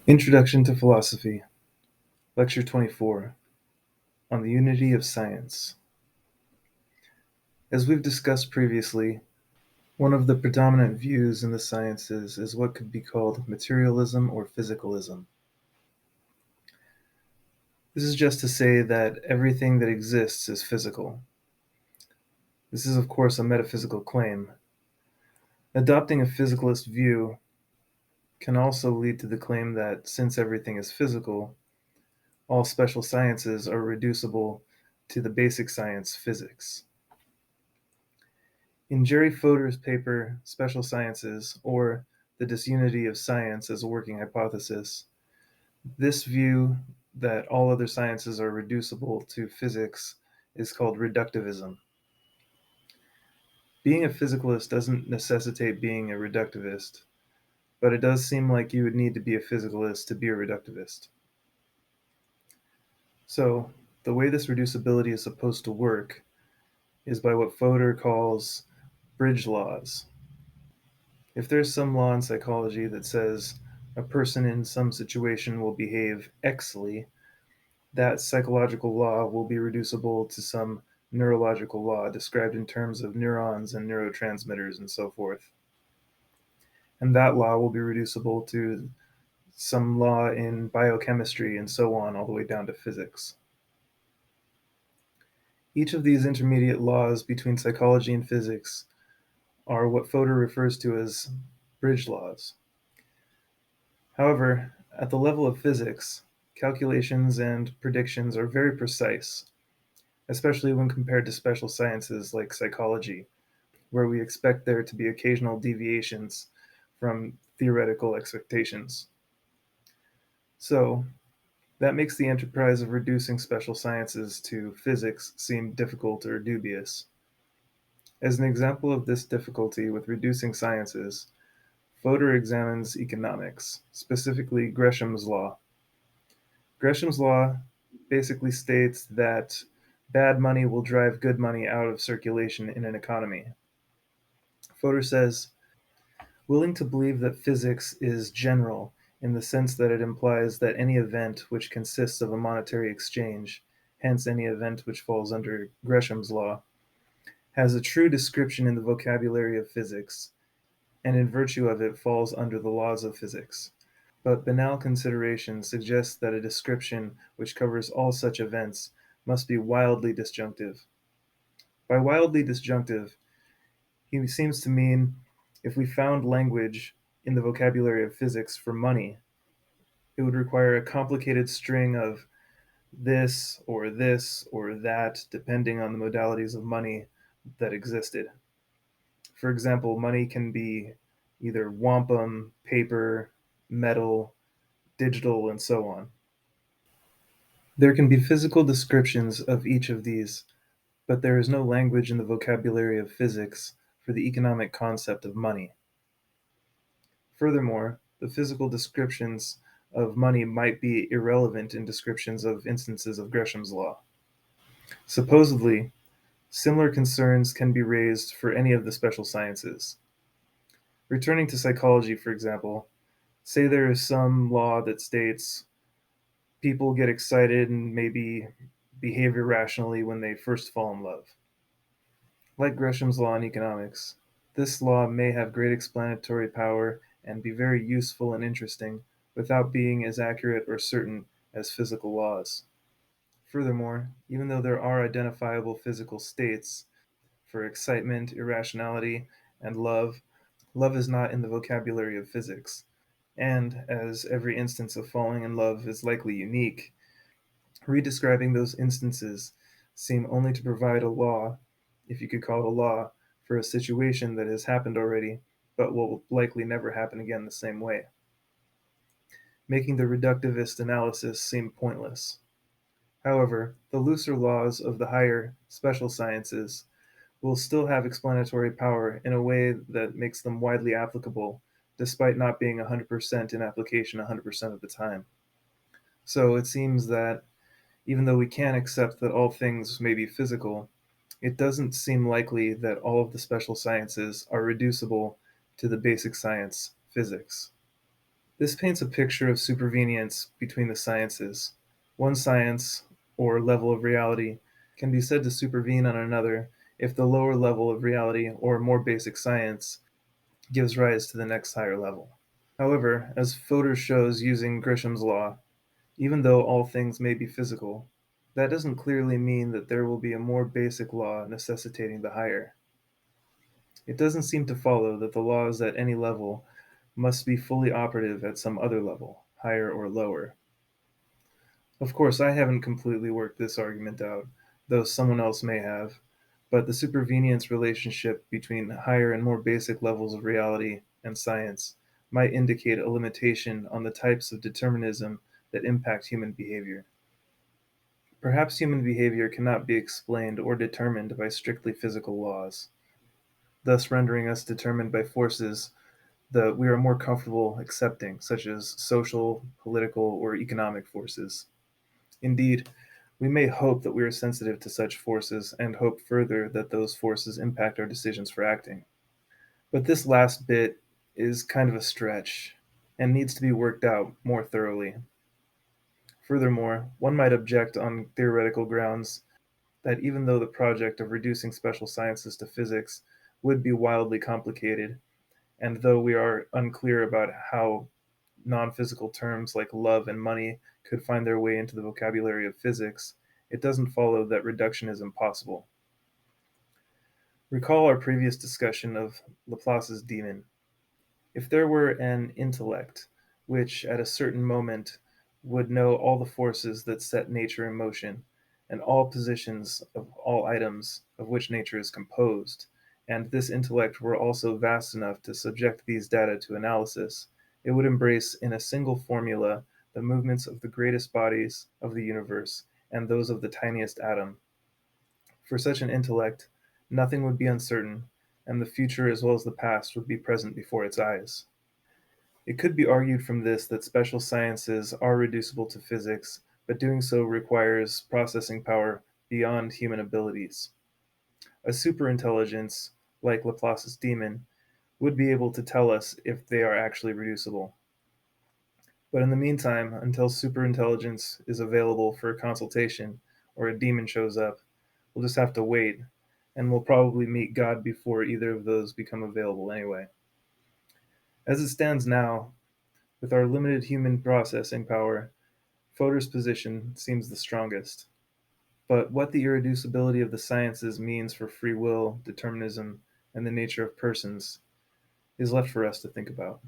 Introduction to Philosophy, Lecture 24, on the Unity of Science. As we've discussed previously, one of the predominant views in the sciences is what could be called materialism or physicalism. This is just to say that everything that exists is physical. This is, of course, a metaphysical claim. Adopting a physicalist view can also lead to the claim that since everything is physical, all special sciences are reducible to the basic science, physics. In Jerry Fodor's paper, Special Sciences, or the Disunity of Science as a Working Hypothesis, this view that all other sciences are reducible to physics is called reductivism. Being a physicalist doesn't necessitate being a reductivist, but it does seem like you would need to be a physicalist to be a reductivist. So, the way this reducibility is supposed to work is by what Fodor calls bridge laws. If there's some law in psychology that says a person in some situation will behave Xly, that psychological law will be reducible to some neurological law described in terms of neurons and neurotransmitters and so forth. And that law will be reducible to some law in biochemistry and so on, all the way down to physics. Each of these intermediate laws between psychology and physics are what Fodor refers to as bridge laws. However, at the level of physics, calculations and predictions are very precise, especially when compared to special sciences like psychology, where we expect there to be occasional deviations from theoretical expectations. So, that makes the enterprise of reducing special sciences to physics seem difficult or dubious. As an example of this difficulty with reducing sciences, Fodor examines economics, specifically Gresham's law. Gresham's law basically states that bad money will drive good money out of circulation in an economy. Fodor says, willing to believe that physics is general in the sense that it implies that any event which consists of a monetary exchange, hence any event which falls under Gresham's law, has a true description in the vocabulary of physics, and in virtue of it falls under the laws of physics. But banal consideration suggests that a description which covers all such events must be wildly disjunctive. By wildly disjunctive, he seems to mean if we found language in the vocabulary of physics for money, it would require a complicated string of this or that, depending on the modalities of money that existed. For example, money can be either wampum, paper, metal, digital, and so on. There can be physical descriptions of each of these, but there is no language in the vocabulary of physics for the economic concept of money. Furthermore, the physical descriptions of money might be irrelevant in descriptions of instances of Gresham's law. Supposedly, similar concerns can be raised for any of the special sciences. Returning to psychology, for example, say there is some law that states people get excited and maybe behave irrationally when they first fall in love. Like Gresham's law in economics, this law may have great explanatory power and be very useful and interesting without being as accurate or certain as physical laws. Furthermore, even though there are identifiable physical states for excitement, irrationality, and love is not in the vocabulary of physics. And as every instance of falling in love is likely unique, redescribing those instances seem only to provide a law, if you could call it a law, for a situation that has happened already, but will likely never happen again the same way, making the reductivist analysis seem pointless. However, the looser laws of the higher special sciences will still have explanatory power in a way that makes them widely applicable, despite not being 100% in application 100% of the time. So it seems that even though we can accept that all things may be physical, it doesn't seem likely that all of the special sciences are reducible to the basic science, physics. This paints a picture of supervenience between the sciences. One science, or level of reality, can be said to supervene on another if the lower level of reality, or more basic science, gives rise to the next higher level. However, as Fodor shows using Grisham's law, even though all things may be physical, that doesn't clearly mean that there will be a more basic law necessitating the higher. It doesn't seem to follow that the laws at any level must be fully operative at some other level, higher or lower. Of course, I haven't completely worked this argument out, though someone else may have, but the supervenience relationship between higher and more basic levels of reality and science might indicate a limitation on the types of determinism that impact human behavior. Perhaps human behavior cannot be explained or determined by strictly physical laws, thus rendering us determined by forces that we are more comfortable accepting, such as social, political, or economic forces. Indeed, we may hope that we are sensitive to such forces and hope further that those forces impact our decisions for acting. But this last bit is kind of a stretch and needs to be worked out more thoroughly. Furthermore, one might object on theoretical grounds that even though the project of reducing special sciences to physics would be wildly complicated, and though we are unclear about how non-physical terms like love and money could find their way into the vocabulary of physics, it doesn't follow that reduction is impossible. Recall our previous discussion of Laplace's demon. If there were an intellect which at a certain moment would know all the forces that set nature in motion, and all positions of all items of which nature is composed, and this intellect were also vast enough to subject these data to analysis, it would embrace in a single formula the movements of the greatest bodies of the universe and those of the tiniest atom. For such an intellect, nothing would be uncertain, and the future as well as the past would be present before its eyes. It could be argued from this that special sciences are reducible to physics, but doing so requires processing power beyond human abilities. A superintelligence, like Laplace's demon, would be able to tell us if they are actually reducible. But in the meantime, until superintelligence is available for a consultation or a demon shows up, we'll just have to wait, and we'll probably meet God before either of those become available anyway. As it stands now, with our limited human processing power, Fodor's position seems the strongest. But what the irreducibility of the sciences means for free will, determinism, and the nature of persons is left for us to think about.